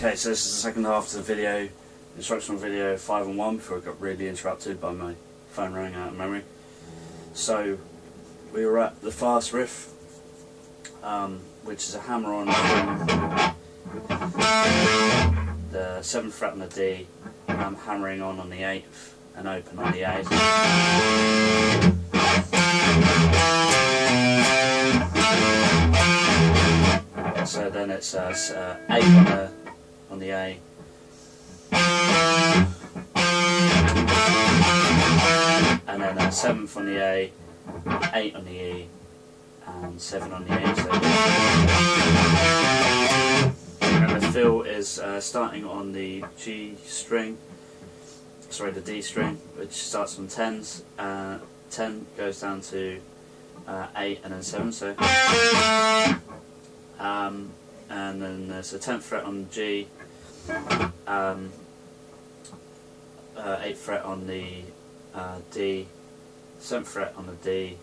Okay, so this is the second half of the video, instructional video 5 and 1, before I got really interrupted by my phone running out of memory. So we were at the fast riff, which is a hammer on from the 7th fret on the D, and I'm hammering on the 8th and open on the 8th. So then it's 8 on the A, and then 7th on the A, 8 on the E, and 7 on the A. So and the fill is starting on the G string, sorry, the D string, which starts on 10s. 10 goes down to 8 and then 7. So. And then there's a 10th fret on G, 8th fret on the D, 7th fret on the D,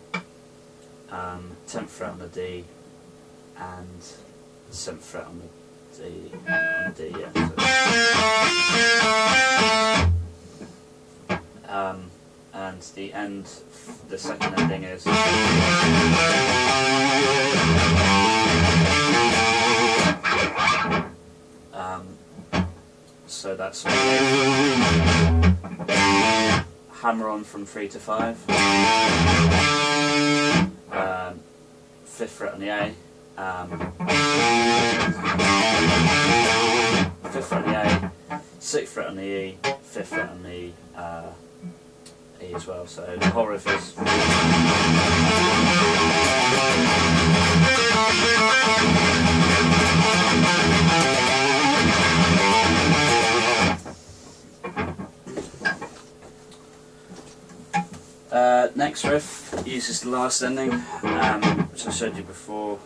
10th fret on the D, and 7th fret on the D, yeah. So, and the end, the second ending is. So that's hammer on from 3 to 5, 5th fret on the A, 5th fret on the A, 6th fret on the E, 5th fret on the E as well. So the whole riff is. Next riff uses the last ending, which I showed you before,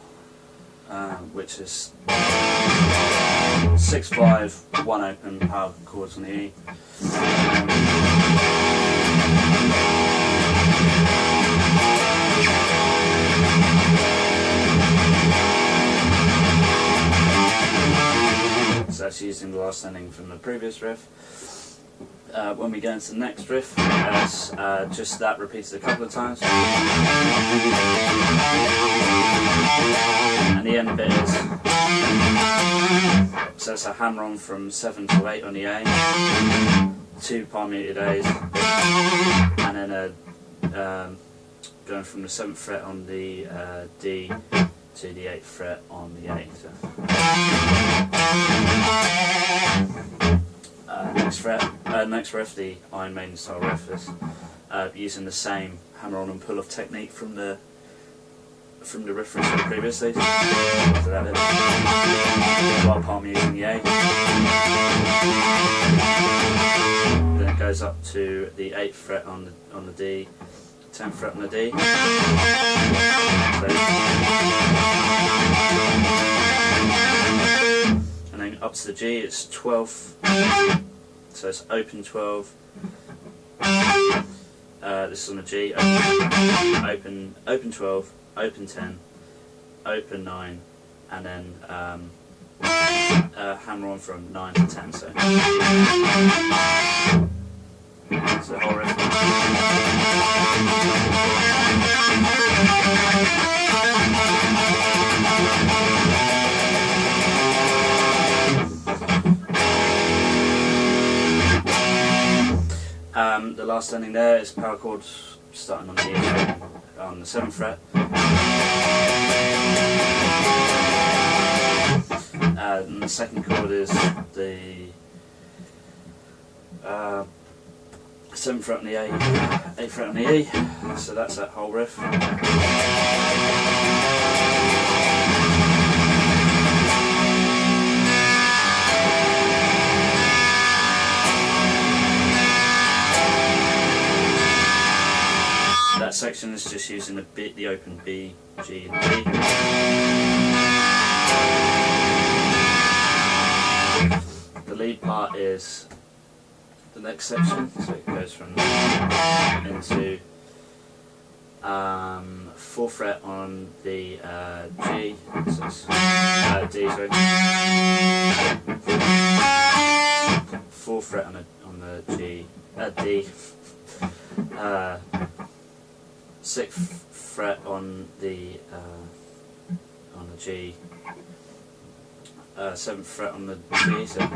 which is 6/5, 1 open, power chords on the E. So that's using the last ending from the previous riff. When we go into the next riff, it's just that repeated a couple of times. And the end bit is, so it's a hammer on from 7 to 8 on the A, 2 palm muted A's, and then going from the 7th fret on the D to the 8th fret on the A. So. Next riff, the Iron Maiden style riff, is using the same hammer on and pull off technique from the riff we saw previously. So that is while palm using the A. Then it goes up to the 8th fret on the D, 10th fret on the D. And then up to the G, it's 12th. So it's open 12. This is on the G. Open 12, open 10, open 9, and then hammer on from 9 to 10. So the whole riff. The last ending there is power chords starting on the E, on the 7th fret. And the second chord is the 7th fret on the A, 8th fret on the E. So that's that whole riff. That section is just using the open B, G, and D. The lead part is the next section, so it goes from into 4th fret on the G, so it's D, sorry. 4th fret on the G, D, 6th fret on the G, 7th fret on the G, so, and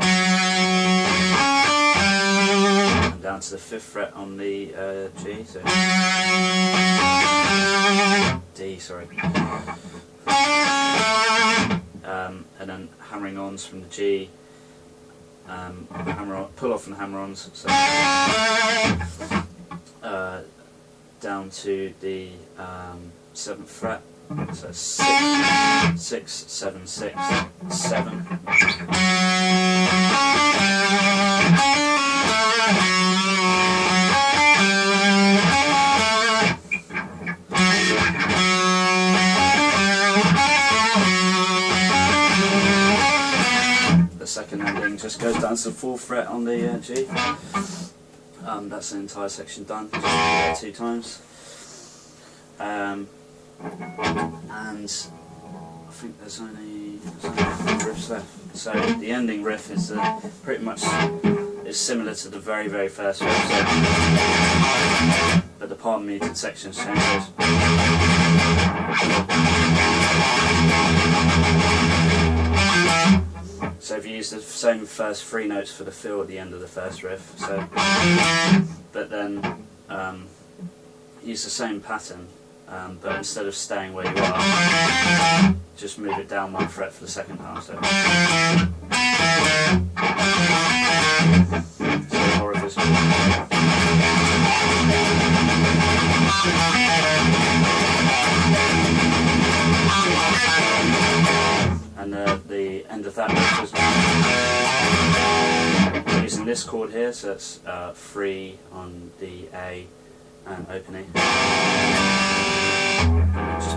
down to the 5th fret on the G, so D, sorry. And then hammering ons from the G, pull off and hammer-ons, so down to the 7th fret, so 6, 7, 6, 7. The second ending just goes down to the 4th fret on the G. That's the entire section done, just 2 times. And I think there's only 4 riffs left. So the ending riff is pretty much similar to the very first riff, so, but the palm muted sections changes. So if you use the same first 3 notes for the fill at the end of the first riff, so, but then use the same pattern, but instead of staying where you are, just move it down 1 fret for the second half. So, and the end of that is using this chord here, so it's 3 on the A and open E, and just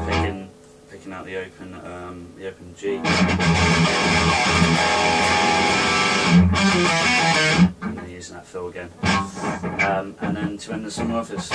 picking out the open G, and then using that fill again, and then to end the song off is